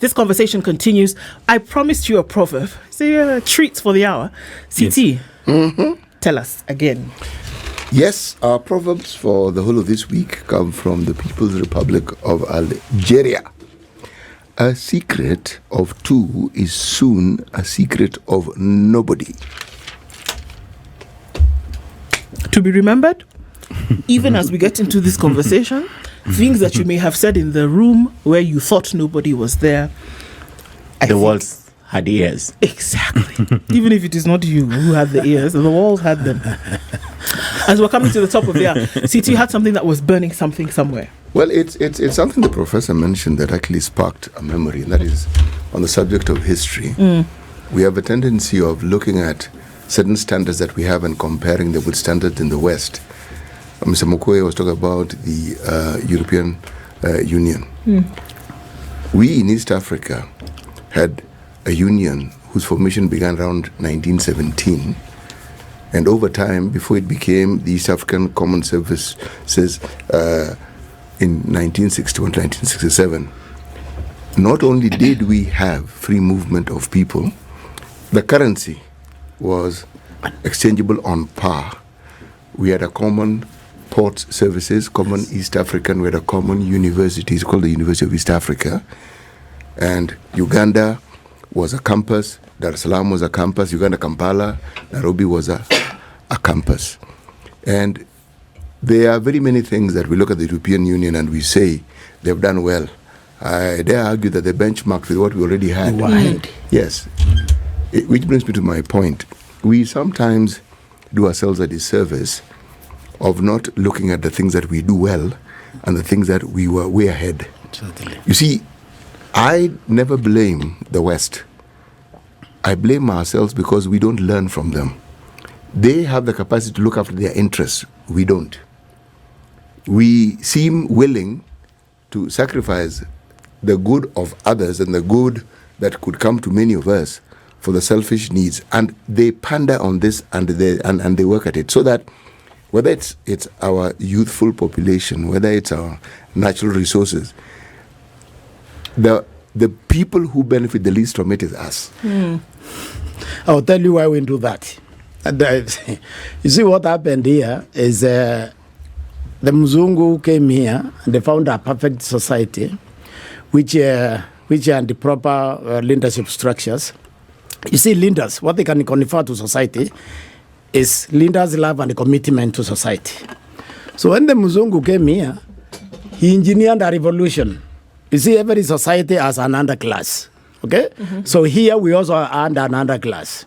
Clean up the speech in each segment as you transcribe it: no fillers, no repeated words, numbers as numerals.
This conversation continues. I promised you a proverb. So treats for the hour. CT, Yes. Tell us again. Yes, our proverbs for the whole of this week come from the People's Republic of Algeria. A secret of two is soon a secret of nobody. To be remembered, even as we get into this conversation, things that you may have said in the room where you thought nobody was there. The walls had ears. Exactly. Even if it is not you who had the ears, the walls had them. As we're coming to the top of the hour, CT had something that was burning something somewhere. Well, it's something the professor mentioned that actually sparked a memory, and that is on the subject of history. We have a tendency of looking at certain standards that we have and comparing them with standards in the West. Mr. Mokua was talking about the European Union. We in East Africa had a union whose formation began around 1917. And over time, before it became the East African Common Services in 1961, 1967, not only did we have free movement of people, the currency was exchangeable on par. We had a common port services, common East African, we had a common university, it's called the University of East Africa. And Uganda was a campus, Dar es Salaam was a campus, Uganda, Kampala, Nairobi was a campus. And there are very many things that we look at the European Union and we say they've done well. I dare argue that they benchmarked with what we already had. Right. Yes. Which brings me to my point. We sometimes do ourselves a disservice of not looking at the things that we do well and the things that we were way ahead. Totally. You see, I never blame the West. I blame ourselves because we don't learn from them. They have the capacity to look after their interests. We don't. We seem willing to sacrifice the good of others and the good that could come to many of us for the selfish needs. And they pander on this and they work at it. So that whether it's our youthful population, whether it's our natural resources, the people who benefit the least from it is us. I'll tell you why we do that. And, you see what happened here is the Mzungu came here and they found a perfect society which had the proper leadership structures. You see, leaders, what they can confer to society is leaders' love and commitment to society. So when the Mzungu came here, he engineered a revolution. You see, every society has an underclass. Okay? So here we also are under an underclass.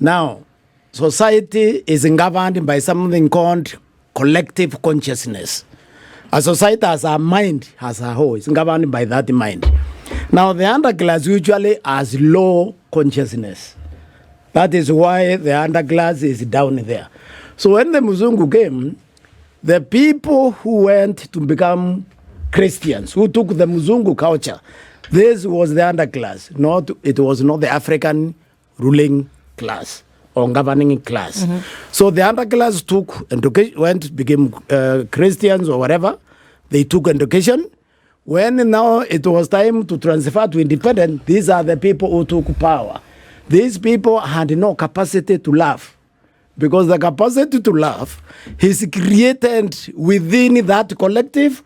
Now, society is governed by something called collective consciousness. A society as a mind, as a whole, is governed by that mind. Now, the underclass usually has low consciousness. That is why the underclass is down there. So when the Mzungu came, the people who went to become Christians, who took the Mzungu culture, this was the underclass. It was not the African ruling class or governing class. So the underclass took education, became Christians or whatever. They took education. When now it was time to transfer to independence, these are the people who took power. These people had no capacity to love, because the capacity to love is created within that collective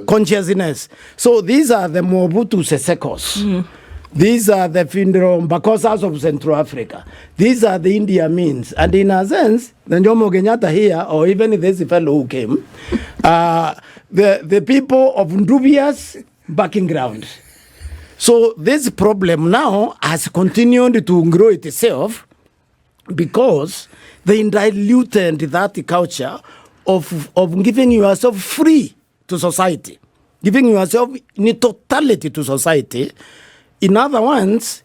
consciousness. So these are the Mobutu Sesekos. These are the Findro Mbakosas of Central Africa. These are the India means. And in a sense, the Jomo Kenyatta here, or even this fellow who came, the people of dubious background. So this problem now has continued to grow itself because they diluted that culture of giving yourself free to society, giving yourself in totality to society. In other words,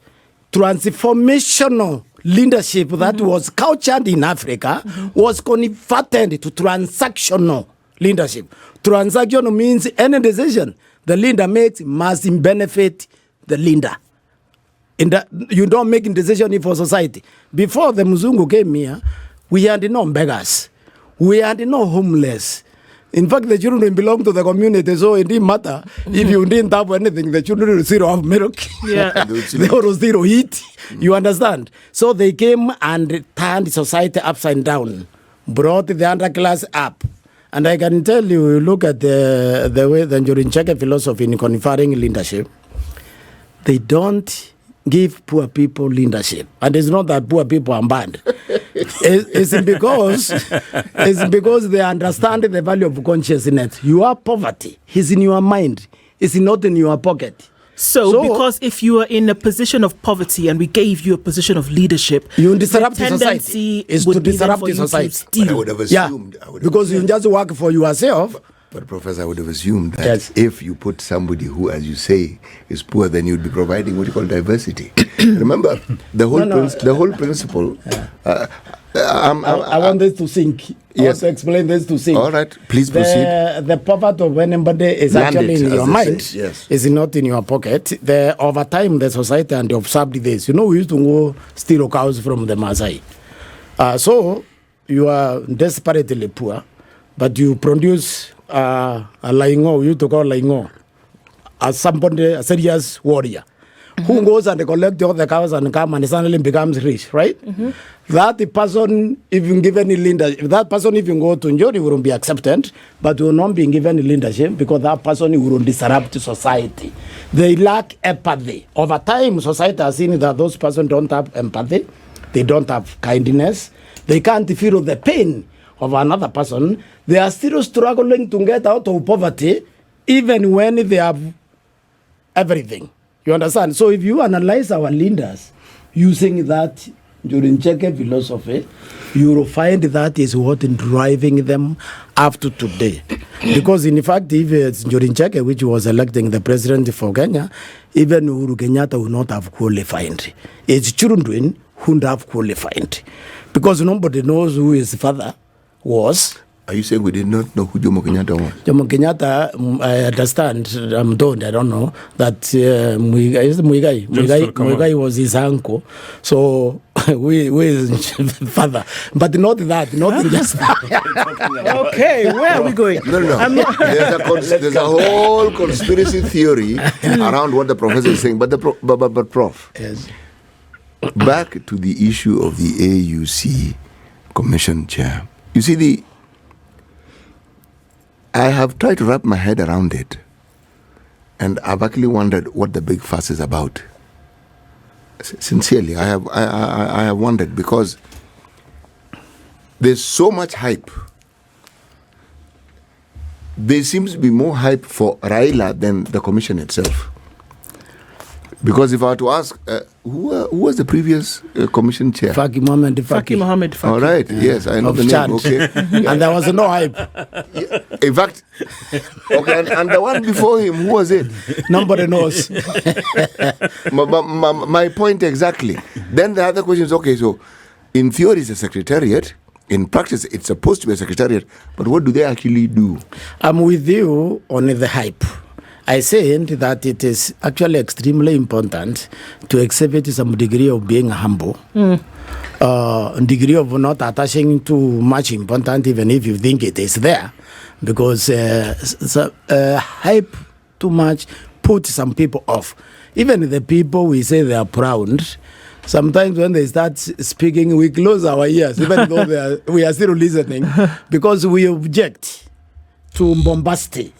transformational leadership that was cultured in Africa was converted to transactional leadership. Transactional means any decision the leader makes must benefit the leader. You don't make a decision for society. Before the Mzungu came here, we had no beggars. We had no homeless. In fact, the children belong to the community, so it didn't matter if you didn't have anything. The children will still have milk. Yeah. They will still eat. You understand? So they came and turned society upside down, brought the underclass up. And I can tell you, look at the way the Njuri philosophy in conferring leadership, they don't give poor people leadership. And it's not that poor people are bad. It's because they understand the value of consciousness. Your poverty is in your mind. It's not in your pocket. So because if you are in a position of poverty and we gave you a position of leadership, you disrupt the society. Is to disrupt the society. But I would have assumed. Because you just work for yourself. But Professor, I would have assumed that if you put somebody who, as you say, is poor, then you'd be providing what you call diversity. Remember, the whole principle. I want this to sink. I want to explain this to sink. All right, please proceed. The poverty of anybody is actually in your mind. Is not in your pocket. Over time, the society and observed this. We used to go steal cows from the Maasai. So you are desperately poor, but you produce a laingo, you to call laingo, as somebody, a serious warrior, who goes and collects all the cows and come and suddenly becomes rich, right? That person, if you give any leadership, if that person even go to Njori, wouldn't be accepted, but will not be given leadership because that person will disrupt society. They lack empathy. Over time, society has seen that those persons don't have empathy, they don't have kindness, they can't feel the pain of another person. They are still struggling to get out of poverty, even when they have everything. You understand? So if you analyze our leaders using that during Cheke philosophy, you will find that is what is driving them up to today. Because in fact, if it's during Cheke, which was electing the president for Kenya, even Uhuru Kenyatta would not have qualified. It's children who would have qualified. Because nobody knows who his father was. Are you saying we did not know who Jomo Kenyatta was? Jomo Kenyatta, I understand, I'm told, I don't know, that Muigai was his uncle. So, we his father. But not that, not just that. Okay, where are we going? No. There's a whole conspiracy theory around what the professor is saying. But Prof, yes. Back to the issue of the AUC commission chair. You see, I have tried to wrap my head around it, and I've actually wondered what the big fuss is about. Sincerely, I have wondered, because there's so much hype. There seems to be more hype for Raila than the commission itself. Because if I were to ask, who was the previous commission chair? Faki Mohammed. All right, yes, I know the name. Okay. And there was no hype. In fact, okay, and the one before him, who was it? Nobody knows. My point exactly. Then the other question is, okay, so in theory it's a secretariat. In practice, it's supposed to be a secretariat. But what do they actually do? I'm with you on the hype. I said that it is actually extremely important to exhibit some degree of being humble, degree of not attaching too much importance, even if you think it is there, because hype too much puts some people off. Even the people we say they are proud, sometimes when they start speaking, we close our ears, even though we are still listening, because we object to bombastic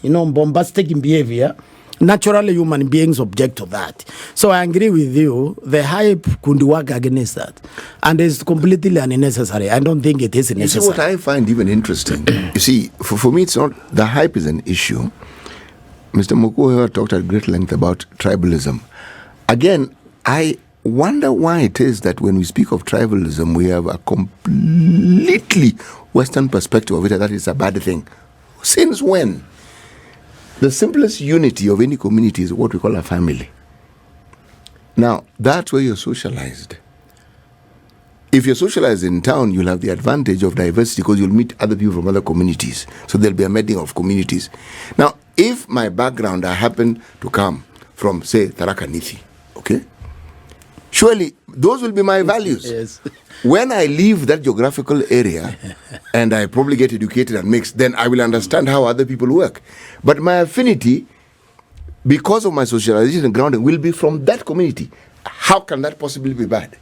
behavior. Naturally, human beings object to that. So I agree with you. The hype could work against that. And it's completely unnecessary. I don't think it is necessary. You see, what I find even interesting, you see, for me, it's not, the hype is an issue. Mr. Mokua talked at great length about tribalism. Again, I wonder why it is that when we speak of tribalism, we have a completely Western perspective of it, that it's a bad thing. Since when? The simplest unity of any community is what we call a family. Now, that's where you're socialized. If you're socialized in town, you'll have the advantage of diversity because you'll meet other people from other communities. So there'll be a meeting of communities. Now, if my background, I happen to come from, say, Tharaka Nithi, okay? Surely those will be my values. Yes. When I leave that geographical area and I probably get educated and mixed, then I will understand how other people work. But my affinity, because of my socialization and grounding, will be from that community. How can that possibly be bad?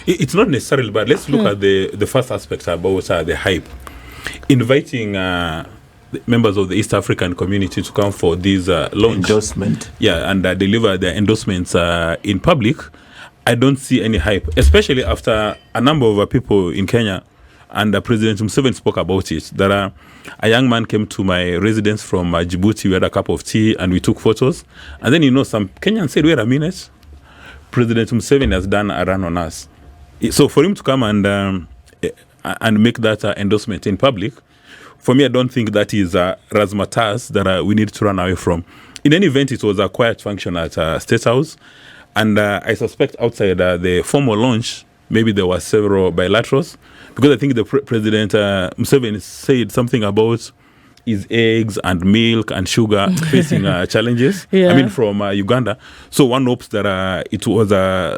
It's not necessarily bad. Let's look at the first aspect about the hype. Inviting members of the East African community to come for this launch. Endorsement. Yeah, and deliver their endorsements in public. I don't see any hype, especially after a number of people in Kenya, and President Museveni spoke about it. That a young man came to my residence from Djibouti, we had a cup of tea, and we took photos. And then, some Kenyans said, wait a minute, President Museveni has done a run on us. So for him to come and make that endorsement in public, for me, I don't think that is razzmatazz that we need to run away from. In any event, it was a quiet function at State House. And I suspect outside the formal launch, maybe there were several bilaterals, because I think the President Museveni said something about his eggs and milk and sugar facing challenges. Yeah. I mean, from Uganda. So one hopes that it was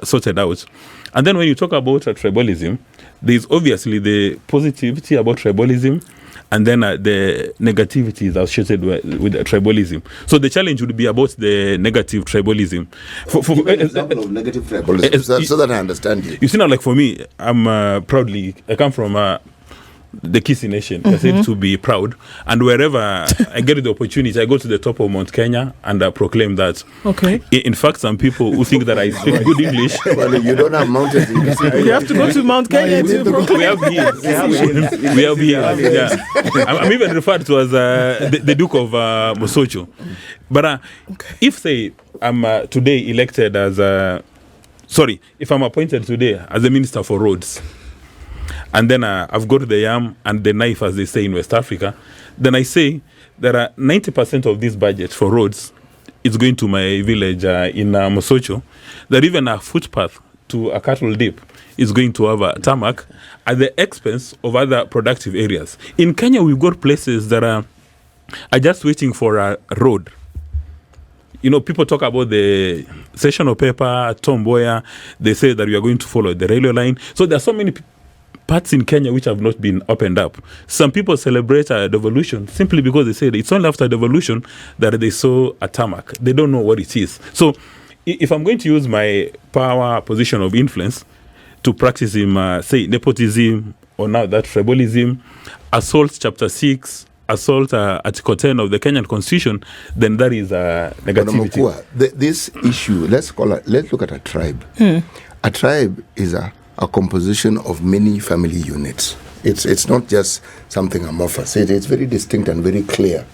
sorted out. And then when you talk about tribalism, there's obviously the positivity about tribalism, and then the negativity is associated with tribalism. So the challenge would be about the negative tribalism. Give an example of negative tribalism, so that I understand you. You see now, like for me, I come from the Kisi Nation. I said to be proud. And wherever I get the opportunity, I go to the top of Mount Kenya and proclaim that. Okay. In fact, some people who think that I speak good English. Well, you don't have mountains in Kisi. You have to go to Mount Kenya to proclaim. We have hills. We have hills. Yeah. I'm even referred to as the Duke of Mosocho. But if, say, I'm today elected as if I'm appointed today as the Minister for Roads, and then I've got the yam and the knife, as they say in West Africa, then I say that 90% of this budget for roads is going to my village in Mosocho, that even a footpath to a cattle dip is going to have a tarmac at the expense of other productive areas. In Kenya, we've got places that are just waiting for a road. People talk about the sessional paper, Tom Mboya. They say that we are going to follow the railway line. So there are so many parts in Kenya which have not been opened up. Some people celebrate devolution simply because they say it's only after devolution that they saw a tarmac. They don't know what it is. So if I'm going to use my power position of influence to practice say nepotism, or now that tribalism, assault chapter 6, assault Article 10 of the Kenyan Constitution, then that is negativity. Mokua, this issue, let's look at a tribe. A tribe is a composition of many family units. It's not just something amorphous. It's very distinct and very clear.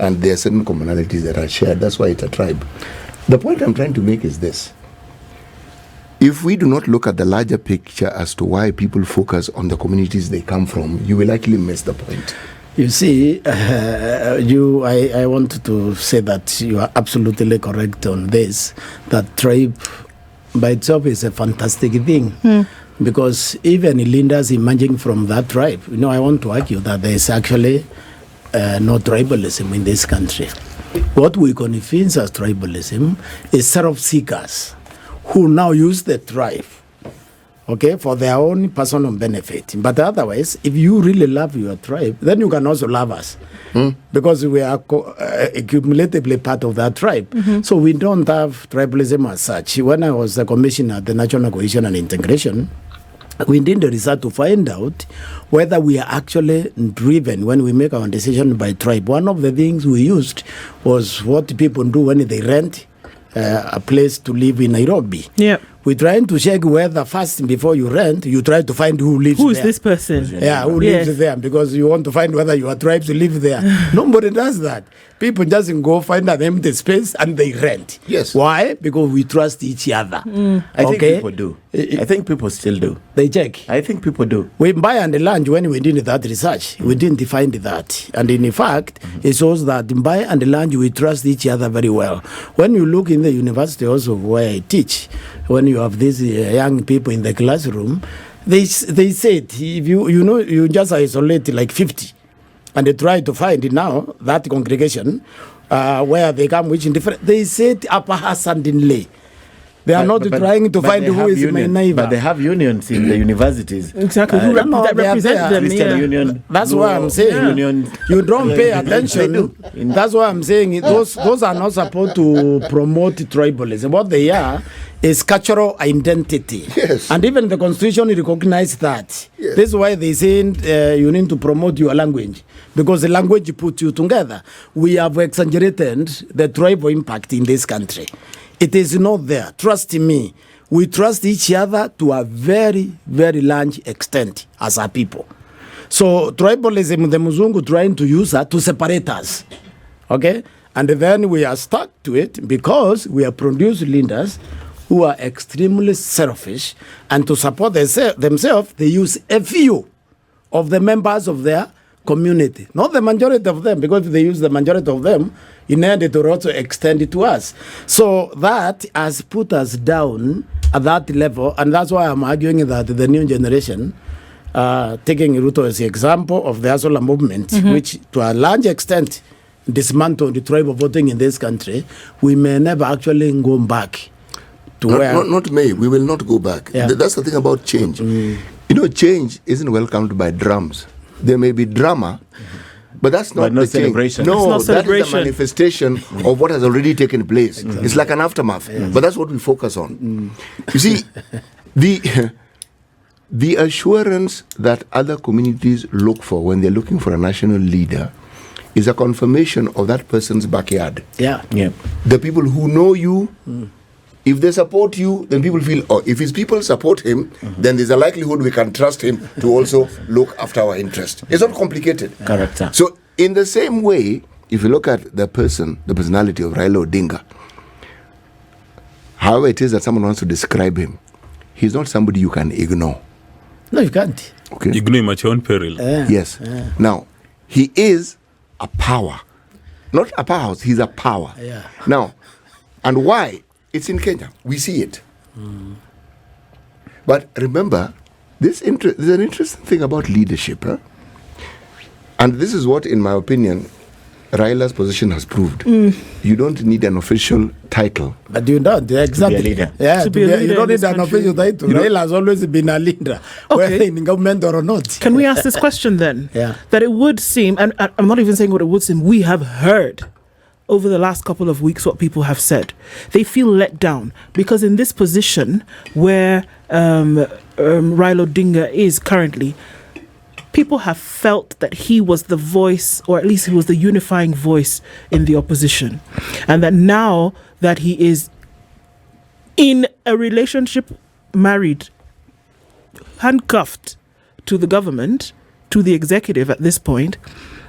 And there are certain commonalities that are shared. That's why it's a tribe. The point I'm trying to make is this. If we do not look at the larger picture as to why people focus on the communities they come from, you will actually miss the point. You see, I wanted to say that you are absolutely correct on this, that tribe by itself is a fantastic thing. Because even leaders emerging from that tribe, I want to argue that there is actually no tribalism in this country. What we confuse as tribalism is self-seekers who now use the tribe, for their own personal benefit. But otherwise, if you really love your tribe, then you can also love us. Because we are cumulatively part of that tribe. So we don't have tribalism as such. When I was the commissioner at the National Cohesion and Integration, we did the research to find out whether we are actually driven when we make our decision by tribe. One of the things we used was what people do when they rent a place to live in Nairobi. Yeah. We're trying to check whether first, before you rent, you try to find who lives there. Who is this person? Yeah, who lives there, because you want to find whether your tribes live there. Nobody does that. People just go find an empty space and they rent. Yes. Why? Because we trust each other. I think people do. I think people still do. They check. I think people do. We buy and lunch when we did that research. We didn't find that. And in fact, it shows that in buy and lunch, we trust each other very well. When you look in the university also where I teach, when you have these young people in the classroom, they said, if you just isolate like 50 and they try to find now that congregation where they come, which in different, they said upper Hassan Dinley. They are not trying to find who is my neighbor. But they have unions in the universities. Exactly. Who that represent them? Christian Union. That's why I'm saying you don't pay attention. That's why I'm saying those are not supposed to promote tribalism. What they are is cultural identity. Yes. And even the constitution recognizes that. Yes. This is why they say you need to promote your language, because the language puts you together. We have exaggerated the tribal impact in this country. It is not there. Trust me. We trust each other to a very, very large extent as a people. So tribalism, the Muzungu trying to use that to separate us. Okay? And then we are stuck to it because we have produced leaders who are extremely selfish, and to support themselves, they use a few of the members of their community, not the majority of them, because if they use the majority of them, in order to also extend it to us. So that has put us down at that level, and that's why I'm arguing that the new generation, taking Ruto as the example of the Azola movement, which to a large extent dismantled the tribal voting in this country, we may never actually go back to where... Not may. We will not go back. Yeah. That's the thing about change. You know, change isn't welcomed by drums. There may be drama, but that's not the celebration. Change. No, not that is celebration. the manifestation of what has already taken place. Exactly. It's like an aftermath, but that's what we focus on. You see, the assurance that other communities look for when they're looking for a national leader is a confirmation of that person's backyard. Yeah. The people who know you, if they support you, then people feel, oh, if his people support him, then there's a likelihood we can trust him to also look after our interest. It's not complicated. Correct. So in the same way, if you look at the personality of Raila Odinga, however it is that someone wants to describe him, he's not somebody you can ignore. No, you can't. Okay. Ignore him at your own peril. Yes. Now, he is a power. Not a powerhouse, he's a power. Yeah. Now, and why? It's in Kenya. We see it. But remember, there's an interesting thing about leadership. Huh? And this is what, in my opinion, Raila's position has proved. You don't need an official title. But you don't, exactly. To be a leader. Yeah, To be a leader you don't in need this an country. official title. Raila has always been a leader, whether in government or not. Can we ask this question then? Yeah. That it would seem, and I'm not even saying what it would seem, we have heard over the last couple of weeks what people have said. They feel let down because in this position where Raila Odinga is currently, people have felt that he was the voice, or at least he was the unifying voice in the opposition. And that now that he is in a relationship, married, handcuffed to the government, to the executive at this point,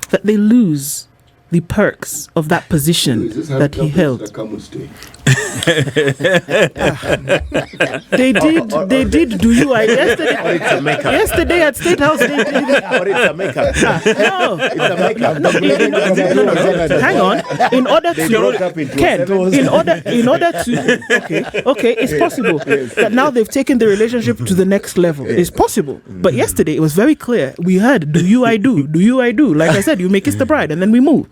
that they lose the perks of that position that he held. They did. Do you? Yesterday at State House, they did. Or it's a makeup. No, It's a makeup. no, hang on. In order to Ken, in order to okay, it's possible that now they've taken the relationship to the next level. It's possible, but yesterday it was very clear. We heard, "Do you? I do. Do you? I do." Like I said, you may kiss the bride, and then we move.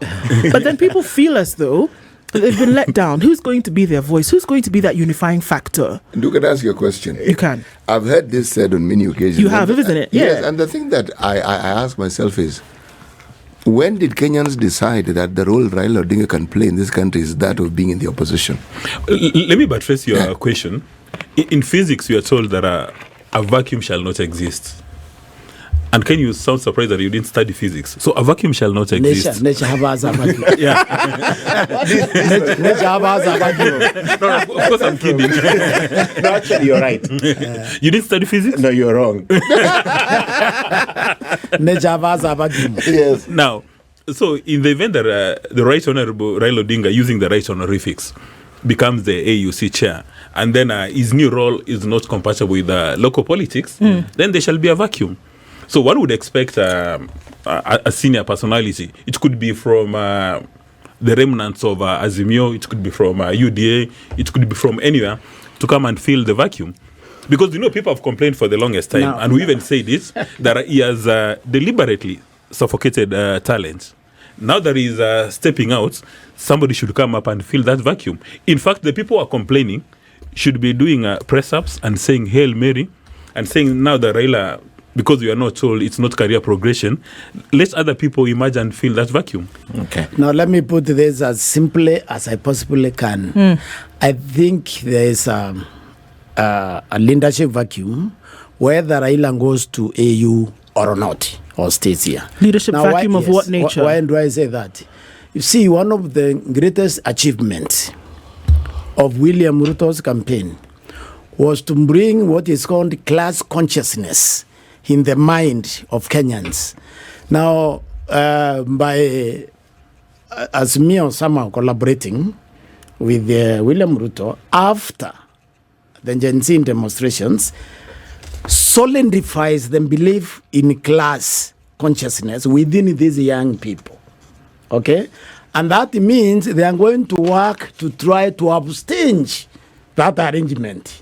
But then people feel as though they've been let down. Who's going to be their voice? Who's going to be that unifying factor? You can ask your question. You can. I've heard this said on many occasions. You have, isn't it? Yes, Yeah. and the thing that I ask myself is, when did Kenyans decide that the role Raila Odinga can play in this country is that of being in the opposition? Let me buttress your question. In physics, you are told that a vacuum shall not exist. And can you sound surprised that you didn't study physics? So a vacuum shall not exist. Nature has a vacuum. Yeah. Nature has a vacuum. No, of course I'm kidding. No, actually, you're right. You didn't study physics? No, you're wrong. Nature has a vacuum. Yes. Now, so in the event that the Right Honorable Raila Odinga, using the right honorifics, becomes the AUC chair, and then his new role is not compatible with local politics, then there shall be a vacuum. So one would expect a senior personality. It could be from the remnants of Azimio, it could be from UDA, it could be from anywhere, to come and fill the vacuum. Because, people have complained for the longest time, and we even say this, that he has deliberately suffocated talent. Now that he's stepping out, somebody should come up and fill that vacuum. In fact, the people who are complaining should be doing press-ups and saying Hail Mary and saying now that Raila, because we are not told it's not career progression, let other people emerge and fill that vacuum. Okay. Now, let me put this as simply as I possibly can. I think there is a leadership vacuum, whether Raila goes to AU or not, or stays here. Leadership vacuum of what nature? Why do I say that? You see, one of the greatest achievements of William Ruto's campaign was to bring what is called class consciousness in the mind of Kenyans. Now, by as me or somehow collaborating with William Ruto after the Gen Z demonstrations, solidifies the belief in class consciousness within these young people. Okay? And that means they are going to work to try to abstain that arrangement.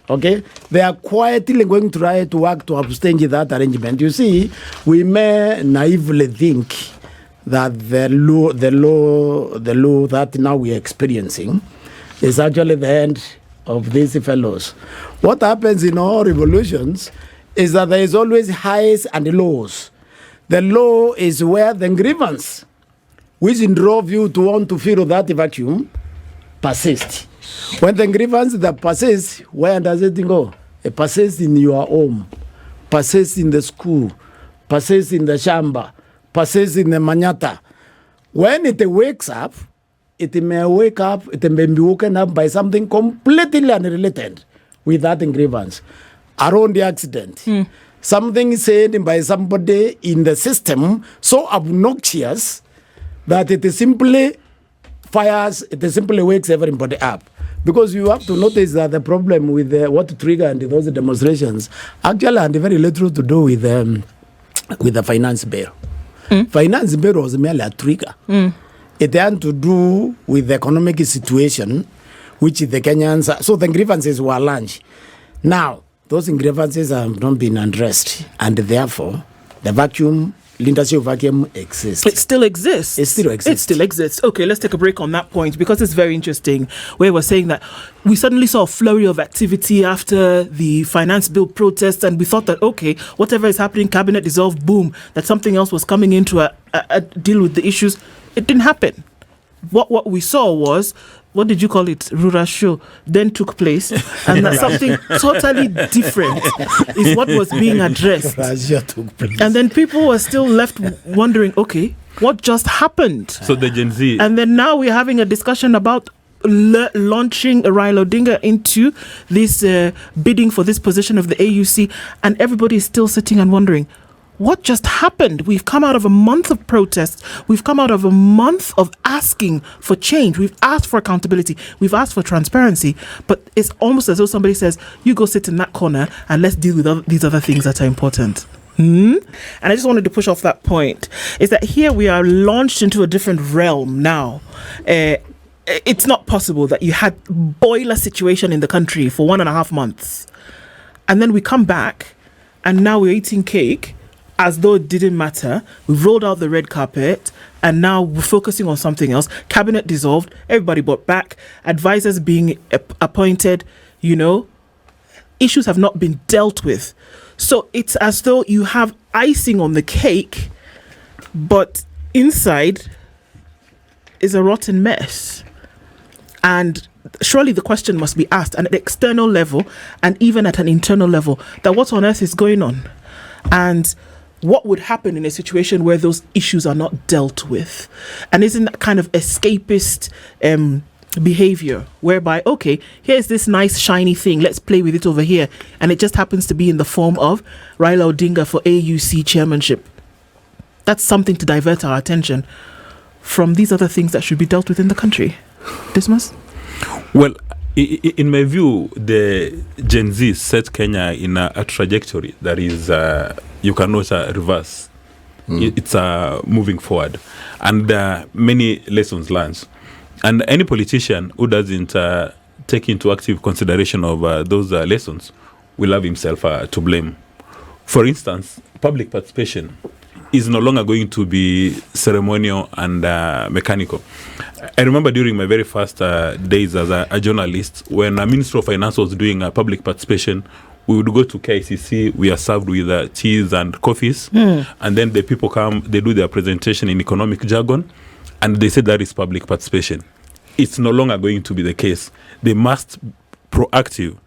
Okay? They are quietly going to try to work to abstain that arrangement. You see, we may naively think that the law that now we are experiencing is actually the end of these fellows. What happens in all revolutions is that there is always highs and lows. The low is where the grievance, which drove you to want to fill that vacuum, persists. When the grievance that persists, where does it go? It persists in your home, persists in the school, persists in the shamba, persists in the manyatta. When it wakes up, it may be woken up by something completely unrelated with that grievance. Around the accident. Something said by somebody in the system so obnoxious that it simply fires, it simply wakes everybody up. Because you have to notice that the problem with what triggered those demonstrations actually had very little to do with the finance bill. Finance bill was merely a trigger. It had to do with the economic situation, which the Kenyans, so the grievances were launched. Now, those grievances have not been addressed, and therefore, the vacuum, leadership vacuum exists. It still exists. It still exists. It still exists. Okay, let's take a break on that point because it's very interesting where we're saying that we suddenly saw a flurry of activity after the finance bill protests and we thought that, okay, whatever is happening, cabinet dissolved, boom, that something else was coming in to deal with the issues. It didn't happen. What we saw was, what did you call it? Rural show then took place, and that something totally different is what was being addressed. And then people were still left wondering, okay, what just happened? So the Gen Z. And then now we're having a discussion about launching Raila Odinga into this bidding for this position of the AUC, and everybody is still sitting and wondering, what just happened? We've come out of a month of protests. We've come out of a month of asking for change. We've asked for accountability. We've asked for transparency. But it's almost as though somebody says, you go sit in that corner and let's deal with these other things that are important. And I just wanted to push off that point. Is that here we are launched into a different realm now. It's not possible that you had boiler situation in the country for 1.5 months. And then we come back and now we're eating cake as though it didn't matter. We've rolled out the red carpet and now we're focusing on something else. Cabinet dissolved, everybody brought back, advisors being appointed, issues have not been dealt with. So it's as though you have icing on the cake, but inside is a rotten mess. And surely the question must be asked at an external level and even at an internal level, that what on earth is going on? And what would happen in a situation where those issues are not dealt with? And isn't that kind of escapist behavior whereby, okay, here's this nice shiny thing, let's play with it over here, and it just happens to be in the form of Raila Odinga for AUC chairmanship? That's something to divert our attention from these other things that should be dealt with in the country. Dismas? Well, in my view, the Gen Z set Kenya in a trajectory that is you cannot reverse. It's moving forward, and many lessons learned. And any politician who doesn't take into active consideration of those lessons will have himself to blame. For instance, public participation is no longer going to be ceremonial and mechanical. I remember during my very first days as a journalist, when a Minister of Finance was doing public participation, we would go to KICC, we are served with teas and coffees, and then the people come, they do their presentation in economic jargon, and they say that is public participation. It's no longer going to be the case. They must be proactive.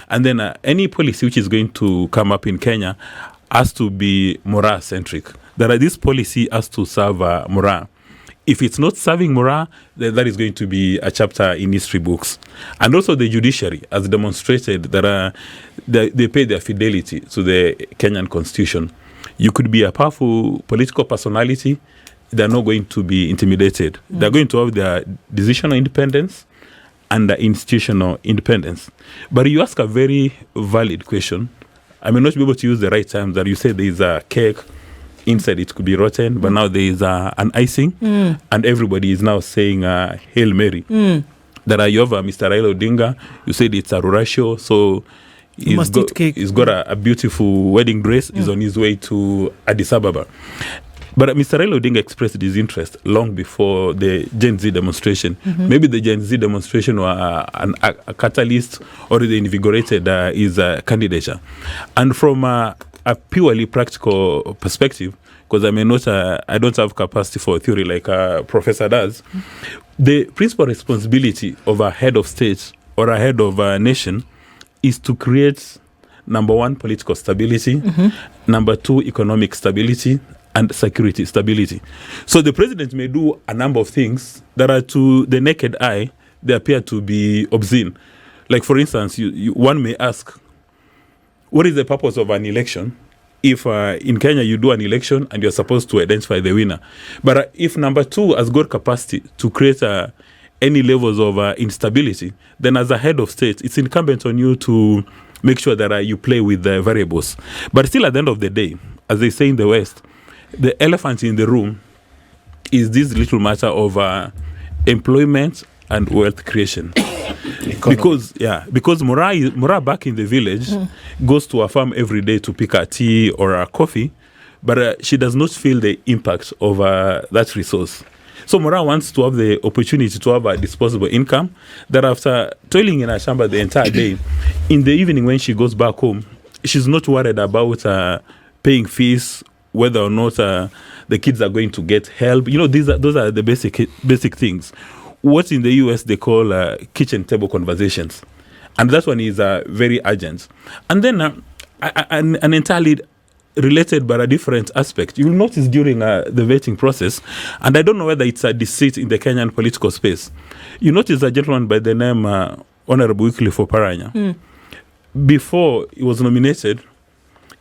And then any policy which is going to come up in Kenya has to be Mora-centric. This policy has to serve Mora. If it's not serving Mora, then that is going to be a chapter in history books. And also the judiciary has demonstrated that they pay their fidelity to the Kenyan constitution. You could be a powerful political personality, they're not going to be intimidated. They're going to have their decisional independence and the institutional independence. But you ask a very valid question. I may not be able to use the right terms that you say there is a cake, inside it could be rotten, but now there is an icing, and everybody is now saying Hail Mary. That you have Mr. Raila Odinga, you said it's a Rurasho, so he's got a beautiful wedding dress, he's on his way to Addis Ababa. But Mr. Raila Odinga expressed his interest long before the Gen Z demonstration. Maybe the Gen Z demonstration were a catalyst, or they invigorated his candidature. And from a purely practical perspective, because I don't have capacity for theory like a professor does, the principal responsibility of a head of state or a head of a nation is to create, number one, political stability, number two, economic stability, and security stability. So the president may do a number of things that are, to the naked eye, they appear to be obscene. Like, for instance, one may ask, what is the purpose of an election if in Kenya you do an election and you're supposed to identify the winner? But if number two has got capacity to create any levels of instability, then as a head of state, it's incumbent on you to make sure that you play with the variables. But still, at the end of the day, as they say in the West, the elephant in the room is this little matter of employment and wealth creation. Because Mora back in the village goes to a farm every day to pick a tea or a coffee, but she does not feel the impact of that resource. So Mora wants to have the opportunity to have a disposable income that after toiling in a shamba the entire day, in the evening when she goes back home, she's not worried about paying fees, whether or not the kids are going to get help. Those are the basic things. What in the US they call kitchen table conversations. And that one is very urgent. And then an entirely related but a different aspect, you will notice during the vetting process, and I don't know whether it's a deceit in the Kenyan political space, you notice a gentleman by the name Honorable Wycliffe Oparanya. Before he was nominated,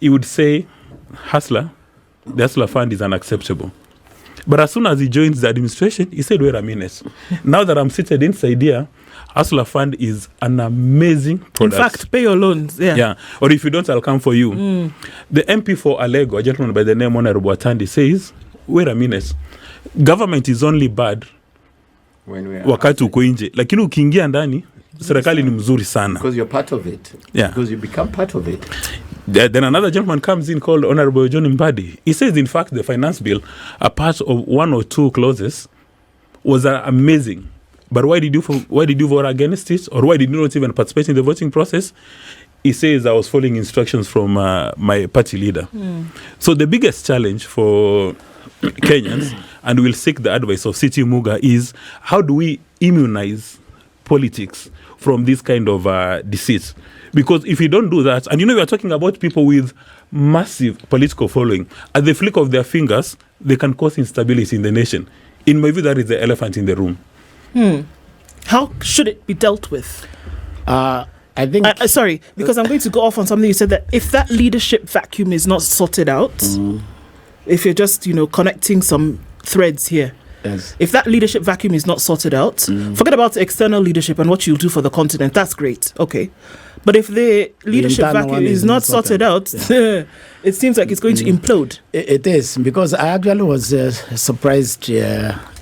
he would say, the Hustler Fund is unacceptable. But as soon as he joins the administration, he said, wait a minute. Now that I'm seated inside here, Hustler Fund is an amazing product. In fact, pay your loans. Yeah. Or if you don't, I'll come for you. The MP for Alego, a gentleman by the name Honorable Atandi, says, wait a minute. Government is only bad wakati uko nje. Lakini ukiingia ndani, serikali ni mzuri sana. Because you're part of it. Yeah. Because you become part of it. Then another gentleman comes in called Honorable John Mbadi. He says, in fact, the finance bill, a part of one or two clauses, was amazing. But why did you vote against it? Or why did you not even participate in the voting process? He says, I was following instructions from my party leader. So the biggest challenge for Kenyans, and we'll seek the advice of City Muga, is how do we immunize politics from this kind of deceit? Because if you don't do that, and we are talking about people with massive political following, at the flick of their fingers, they can cause instability in the nation. In my view, that is the elephant in the room. How should it be dealt with? I think... sorry, because I'm going to go off on something you said, that if that leadership vacuum is not sorted out, if you're just, connecting some threads here, yes. If that leadership vacuum is not sorted out, forget about external leadership and what you'll do for the continent. That's great. Okay. But if the leadership vacuum is not sorted out, it seems like it's going to implode. It is, because I actually was surprised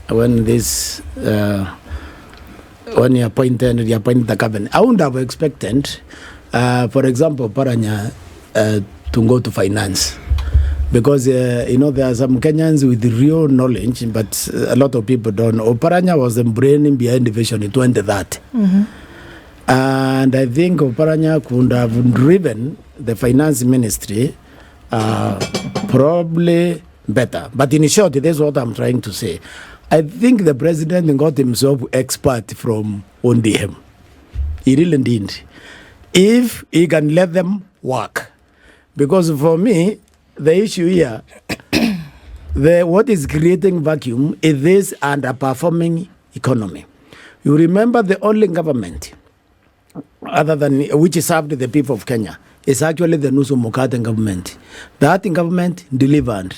when this... when you appoint the cabinet. I wouldn't have expected, for example, Paranya to go to finance. Because, there are some Kenyans with real knowledge, but a lot of people don't know. Oparanya was the brain behind the vision in 2030. And I think Oparanya could have driven the finance ministry probably better. But in short, that's what I'm trying to say. I think the president got himself expert from ODM. He really did. If he can let them work. Because for me, the issue here, what is creating vacuum is this underperforming economy. You remember the only government other than which served the people of Kenya is actually the Nusu Mokate government. That government delivered.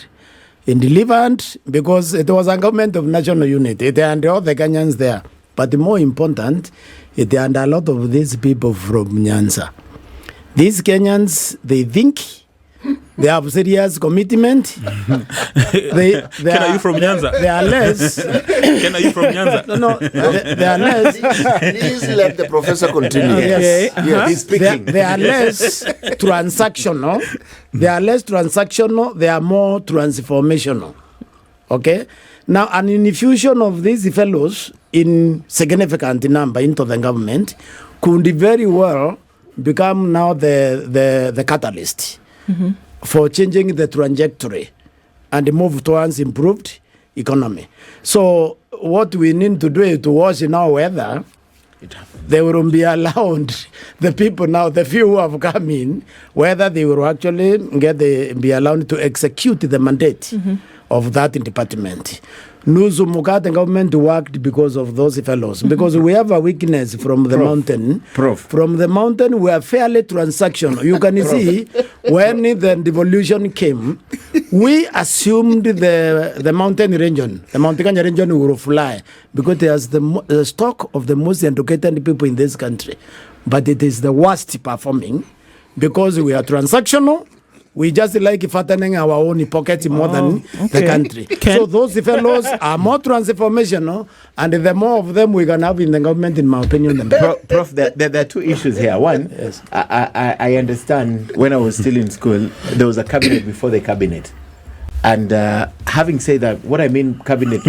It delivered because it was a government of national unity. It had all the Kenyans there. But the more important, it had a lot of these people from Nyanza. These Kenyans, they think, they have serious commitment. Ken, are you from Nyanza? They are less. Ken, are you from Nyanza? No, they are less. Please let the professor continue. Yes. Yes, he's speaking. They are less transactional. They are less transactional. They are more transformational. Okay? Now, an infusion of these fellows in significant number into the government could very well become now the catalyst for changing the trajectory and move towards improved economy. So what we need to do is to watch in our weather. They will be allowed, the people now, the few who have come in, whether they will actually be allowed to execute the mandate of that department. Nusu Mokate government worked because of those fellows. Because we have a weakness from the mountain. From the mountain, we are fairly transactional. You can see when the devolution came, we assumed the mountain region, the Mount Kenya region will fly because there's the stock of the most educated people in this country. But it is the worst performing because we are transactional. We just like fattening our own pocket more than the country. So those fellows are more transformational, and the more of them we can have in the government, in my opinion, the better. Prof, there are two issues here. One, Yes. I understand when I was still in school, there was a cabinet before the cabinet. And having said that, what I mean cabinet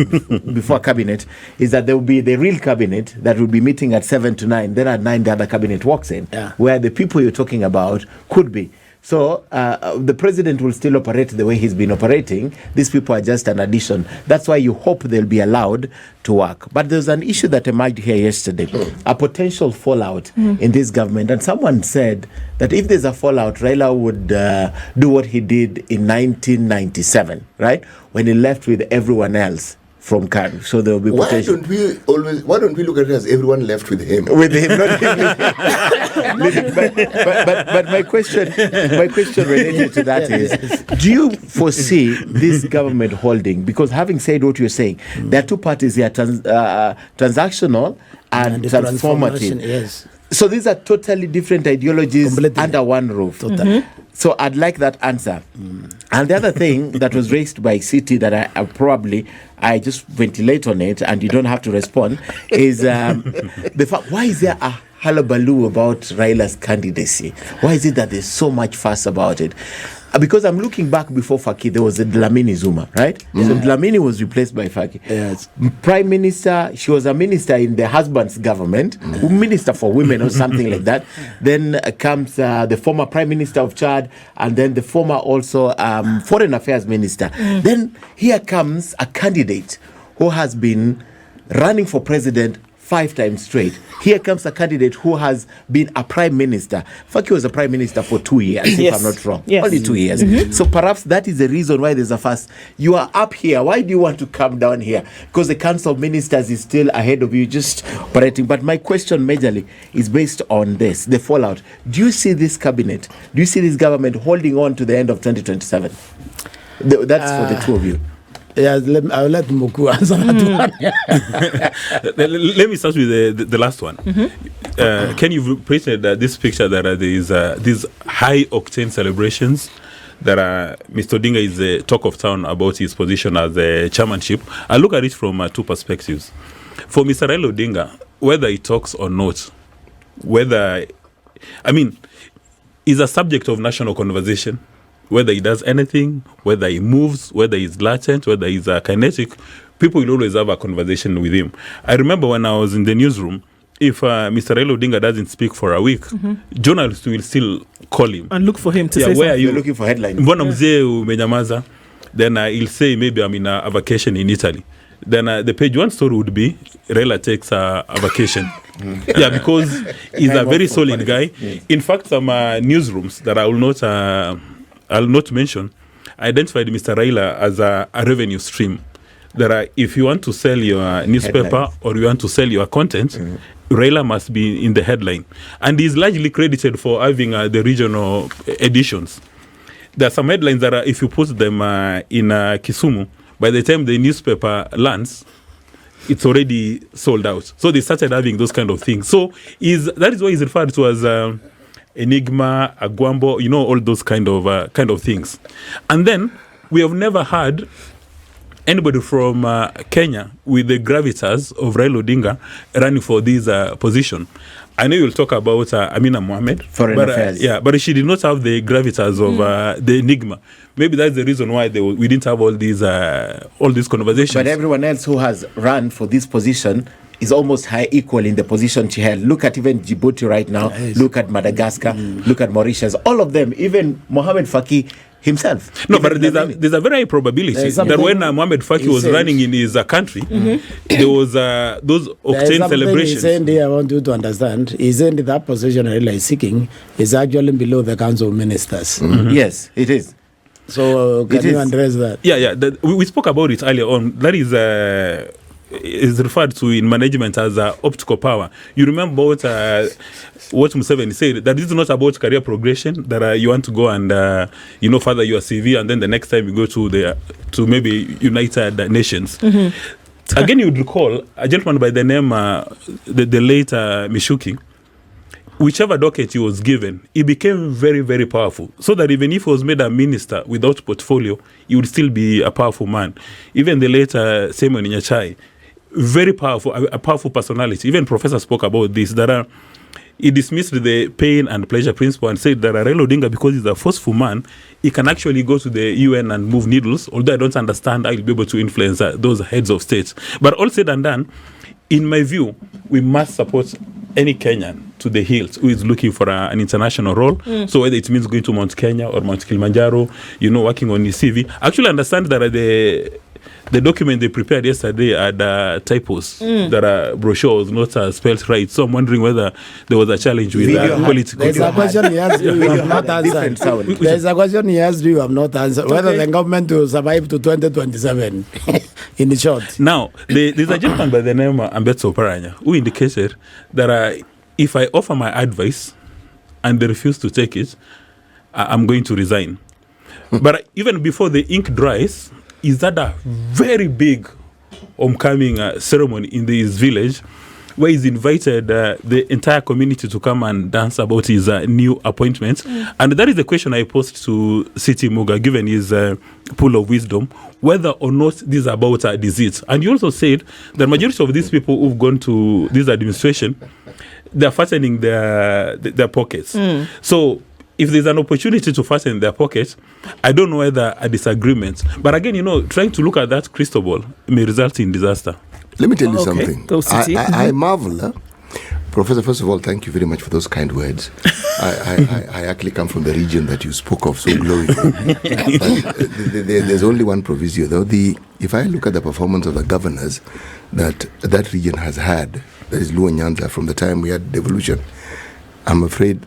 before cabinet is that there will be the real cabinet that will be meeting at 7 to 9. Then at 9, the other cabinet walks in, where the people you're talking about could be. So the president will still operate the way he's been operating. These people are just an addition. That's why you hope they'll be allowed to work. But there's an issue that emerged here yesterday, a potential fallout in this government. And someone said that if there's a fallout, Raila would do what he did in 1997, right? When he left with everyone else from KANU. So there will be potential. Why don't we look at it as everyone left with him? With him, not him. but my question related to that is, do you foresee this government holding? Because having said what you're saying, there are two parties here, transactional and transformative. Yes. So these are totally different ideologies Completely. under one roof. Totally. So I'd like that answer. And the other thing that was raised by City that I just ventilate on it and you don't have to respond is the fact, why is there a hullabaloo about Raila's candidacy? Why is it that there's so much fuss about it? Because I'm looking back before Faki, there was a Dlamini Zuma, right? So Dlamini was replaced by Faki. Yes. Prime Minister, she was a minister in the husband's government, Minister for Women or something like that. Then comes the former Prime Minister of Chad, and then the former also Foreign Affairs Minister. Then here comes a candidate who has been running for president 5 times straight. Here comes a candidate who has been a prime minister. Faki was a prime minister for 2 years, if I'm not wrong. Yes. Only 2 years. So perhaps that is the reason why there's a fuss. You are up here. Why do you want to come down here? Because the council of ministers is still ahead of you, just operating. But my question majorly is based on this, the fallout. Do you see this cabinet, do you see this government holding on to the end of 2027? That's for the two of you. Yes, I'll let Mokua answer that one. Let me start with the last one. Can you painted this picture that there is these high octane celebrations that Mr. Odinga is the talk of town about his position as the chairmanship? I look at it from 2 perspectives. For Mr. Raila Odinga, whether he talks or not, is a subject of national conversation. whether he does anything, whether he moves, whether he's latent, whether he's kinetic, people will always have a conversation with him. I remember when I was in the newsroom, if Mr. Raila Odinga doesn't speak for a week, journalists will still call him and look for him to say where something. are you? You're looking for headlines. Mbona mzee umenyamaza? Then he'll say, maybe I'm in a vacation in Italy. Then the page one story would be, Raila takes a vacation. Yeah, because he's a very solid guy. In fact, some newsrooms that I'll not mention identified Mr. Raila as a revenue stream. That if you want to sell your newspaper Headlines. or you want to sell your content, Raila must be in the headline. And he's largely credited for having the regional editions. There are some headlines that if you put them in Kisumu, by the time the newspaper lands, it's already sold out. So they started having those kind of things. So that is why he's referred to as enigma, agwambo, all those kind of things. And then we have never had anybody from Kenya with the gravitas of Raila Odinga running for this position. I know you'll talk about Amina Mohammed. Foreign affairs. But she did not have the gravitas of the enigma. Maybe that's the reason why we didn't have all these conversations. But everyone else who has run for this position is almost high equal in the position she held. Look at even Djibouti right now. Yes. Look at Madagascar. Look at Mauritius. All of them, even Mohamed Faki himself. No, Even but there's a very high probability There's that something when Mohamed Faki he was said. running in his country, there was those There is octane something celebrations. He's saying here, I want you to understand. He's saying that position Raila is seeking is actually below the Council of Ministers. Yes, it is. So can It you is. address that? Yeah. We spoke about it earlier on. That is referred to in management as optical power. You remember what Museveni said, that this is not about career progression, that you want to go and further your CV, and then the next time you go to maybe United Nations. Again, you'd recall a gentleman by the name the late Mishuki. Whichever docket he was given, he became very, very powerful. So that even if he was made a minister without portfolio, he would still be a powerful man. Even the late Simon Nyachai, very powerful, a powerful personality. Even Professor spoke about this, that he dismissed the pain and pleasure principle and said that Raila Odinga, because he's a forceful man, he can actually go to the UN and move needles, although I don't understand how he'll be able to influence those heads of states. But all said and done, in my view, we must support any Kenyan to the hilt who is looking for an international role. So whether it means going to Mount Kenya or Mount Kilimanjaro, working on his CV. Actually, understand that the document they prepared yesterday had typos, that brochure was not spelled right. So I'm wondering whether there was a challenge with political. There's a question he asked you, you have not Different sound. answered. There's a question he asked you, you have not answered. Whether the government will survive to 2027, in short. Now, there's a gentleman by the name of Ambetso Paranya who indicated that if I offer my advice and they refuse to take it, I'm going to resign. But even before the ink dries, is that a very big homecoming ceremony in his village where he's invited the entire community to come and dance about his new appointments. And that is the question I posed to City Muga, given his pool of wisdom, whether or not this is about a disease. And you also said the majority of these people who've gone to this administration, they're fattening their pockets. So if there's an opportunity to fasten their pockets, I don't know whether a disagreement. But again, trying to look at that crystal ball may result in disaster. Let me tell you Okay. something. Go, City. I marvel. Professor, first of all, thank you very much for those kind words. I actually come from the region that you spoke of so glowingly. There's only one proviso, though. If I look at the performance of the governors that region has had, that is Luo Nyanza, from the time we had devolution, I'm afraid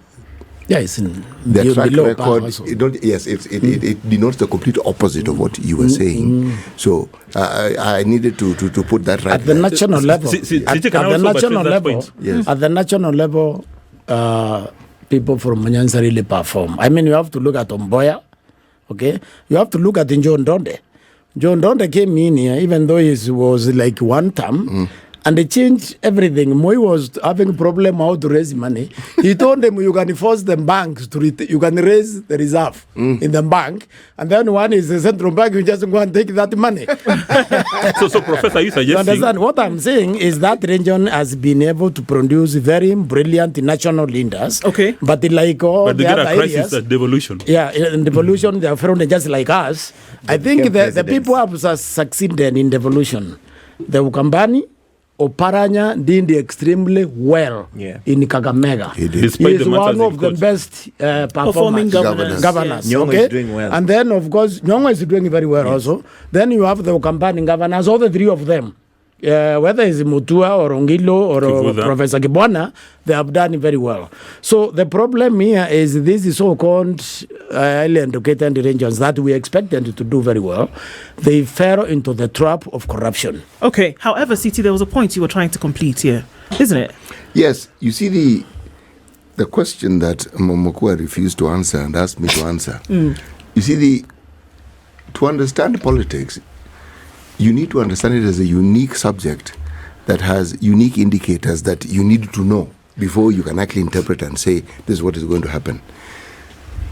Yeah, it's in their track below record, par also. it denotes the complete opposite of what you were saying. So I needed to put that right At the there. national level, City at can the also national buttress that level, point. Yes. at the national level, people from Nyanza really perform. I mean, you have to look at Omboya, okay? You have to look at John Donde. John Donde came in here, even though it was like one term, And they changed everything. Moi was having a problem how to raise money. He told them you can force the banks to you can raise the reserve in the bank, and then one is the central bank, you just go and take that money. So Professor, you You suggesting... understand? What I'm saying is that region has been able to produce very brilliant national leaders. Okay. But like all But they the get other a crisis areas, at devolution. yeah, in devolution, they are found just like us. I think became the people have succeeded in devolution. The Ukambani, Oparanya did extremely well in Kakamega. He did. Despite He is the matters one of you've the got. best Performing governors. governors. Nyong'o Okay? is doing well. And then, of course, Nyong'o is doing very well also. Then you have the Ukambani governors, all the three of them. Whether it's Mutua or Ongilo or Kivuza. Professor Kibwana, they have done very well. So the problem here is these so-called highly educated regions that we expected to do very well, they fell into the trap of corruption. Okay. However, CT, there was a point you were trying to complete here, isn't it? Yes, you see the question that Mokua refused to answer and asked me to answer. You see, to understand politics, you need to understand it as a unique subject that has unique indicators that you need to know before you can actually interpret and say this is what is going to happen.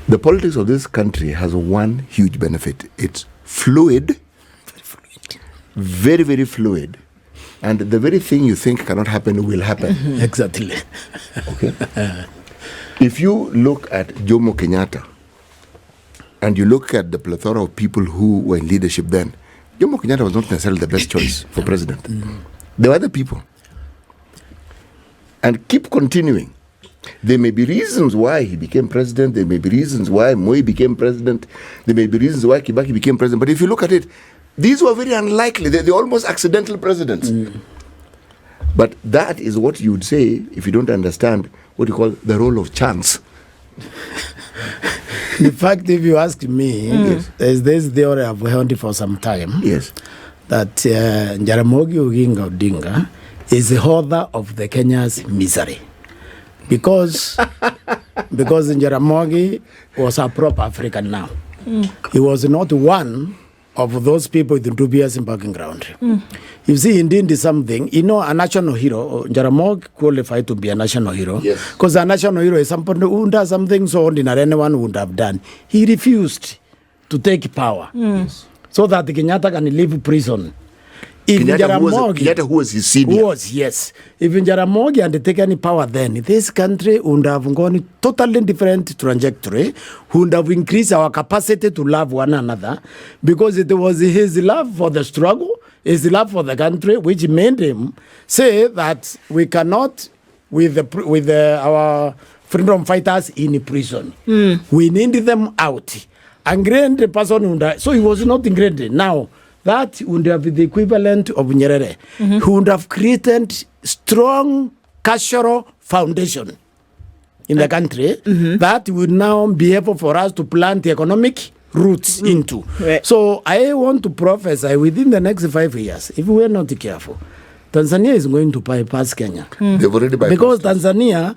The politics of this country has one huge benefit. It's fluid, very, very fluid. And the very thing you think cannot happen will happen. Exactly. Okay. If you look at Jomo Kenyatta and you look at the plethora of people who were in leadership then, Jomo Kenyatta was not necessarily the best choice for president. There were other people. And keep continuing. There may be reasons why he became president. There may be reasons why Moi became president. There may be reasons why Kibaki became president. But if you look at it, these were very unlikely. They're almost accidental presidents. But that is what you would say if you don't understand what you call the role of chance. In fact, if you ask me, there's this theory I've heard for some time. Yes. That Jaramogi Oginga Odinga is the author of the Kenya's misery. Because Jaramogi was a proper African now. He was not one of those people with dubious background. You see, indeed, something, a national hero, Jaramogi qualified to be a national hero. Yes. Because a national hero is somebody who does something so ordinary anyone would have done. He refused to take power so that Kenyatta can leave prison. If Kenyatta, who was his senior. Yes. If Jaramogi had taken power then, this country would have gone a totally different trajectory, would have increased our capacity to love one another, because it was his love for the struggle, his love for the country, which made him say that we cannot, with our freedom fighters in prison. We need them out. Ingrained person would have, so he was not ingrained. Now, that would have been the equivalent of Nyerere, who would have created strong cultural foundation in the country that would now be able for us to plant the economic roots into. Right. So I want to prophesy within the next 5 years, if we are not careful, Tanzania is going to bypass Kenya. They've already bypassed Because us. Tanzania,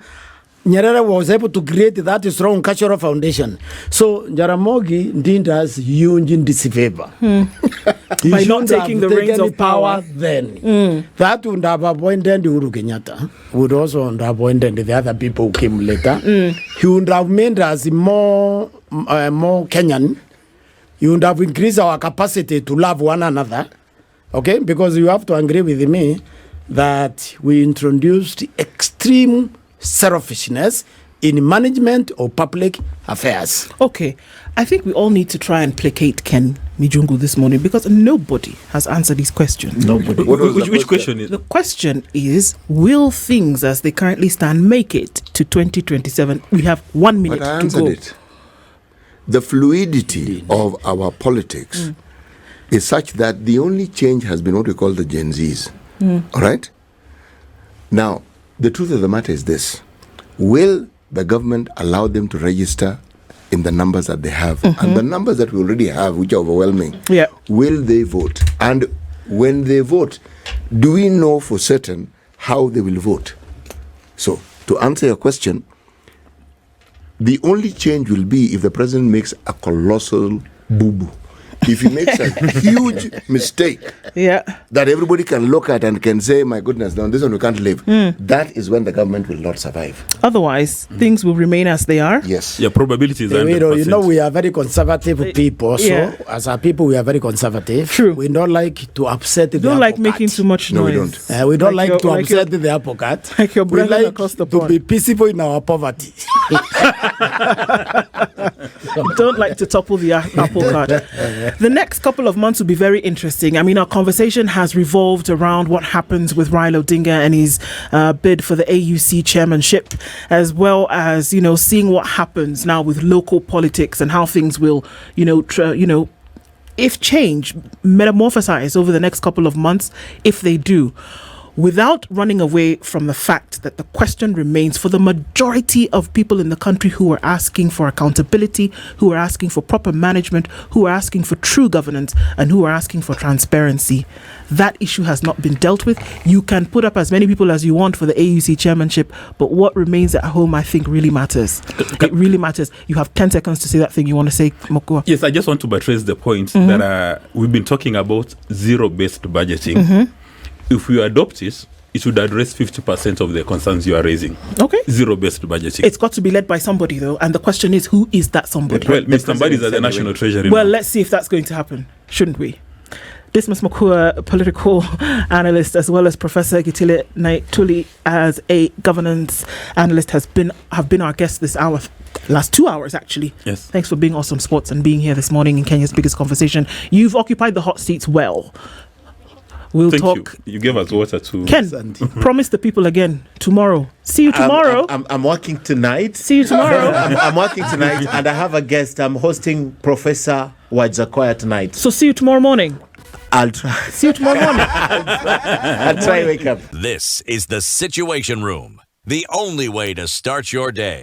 Nyerere was able to create that strong cultural foundation. So Jaramogi did us huge in disfavor. By not taking the reins of power. Then. That would have appointed Uhuru Kenyatta, would also have appointed the other people who came later. He would have made us more Kenyan. He would have increased our capacity to love one another. Okay? Because you have to agree with me that we introduced extreme selfishness in management of public affairs. Okay, I think we all need to try and placate Ken Mijungu this morning because nobody has answered these questions. Nobody. Which question is? The question is, will things as they currently stand make it to 2027? We have 1 minute But I to answered go. it. The fluidity of our politics is such that the only change has been what we call the Gen Zs. All right? Now, the truth of the matter is this. Will the government allow them to register in the numbers that they have? And the numbers that we already have, which are overwhelming, Yeah. will they vote? And when they vote, do we know for certain how they will vote? So, to answer your question, the only change will be if the president makes a colossal boo-boo. if he makes a huge mistake Yeah. that everybody can look at and can say, my goodness, now this one we can't live, that is when the government will not survive. Otherwise, things will remain as they are. Yes. Yeah, probability is 100%. You know, we are very conservative people. So, Yeah. as a people, we are very conservative. True. We don't like to upset the Don't like apple making cart. too much No, we noise. don't. We don't Like like, your- to like upset the apple cart. like your we brethren like across the to pond. be peaceful in our poverty. Don't like to topple the apple cart. The next couple of months will be very interesting. I mean, our conversation has revolved around what happens with Raila Odinga and his bid for the AUC chairmanship, as well as, you know, seeing what happens now with local politics and how things will, if change, metamorphosize over the next couple of months, if they do, without running away from the fact that the question remains for the majority of people in the country who are asking for accountability, who are asking for proper management, who are asking for true governance, and who are asking for transparency. That issue has not been dealt with. You can put up as many people as you want for the AUC chairmanship, but what remains at home, I think, really matters. It really matters. You have 10 seconds to say that thing you want to say, Mokua. Yes, I just want to buttress the point that we've been talking about zero-based budgeting. If we adopt it, it would address 50% of the concerns you are raising. Okay. Zero-based budgeting. It's got to be led by somebody, though. And the question is, who is that somebody? Well, Mr. Mbadi is at the National Treasury. Well, now. let's see if that's going to happen, shouldn't we? Dismas Mokua-Political analyst, as well as Professor Gitile Naituli as a governance analyst, have been our guest this hour. Last 2 hours, actually. Yes. Thanks for being awesome sports and being here this morning in Kenya's biggest conversation. You've occupied the hot seats well. We'll Thank talk. you. You gave us water too. Ken, promise the people again tomorrow. See you tomorrow. I'm working tonight. See you tomorrow. I'm working tonight, and I have a guest. I'm hosting Professor Wajakoya tonight. So see you tomorrow morning. I'll try. See you tomorrow morning. I'll try wake up. This is the Situation Room, the only way to start your day.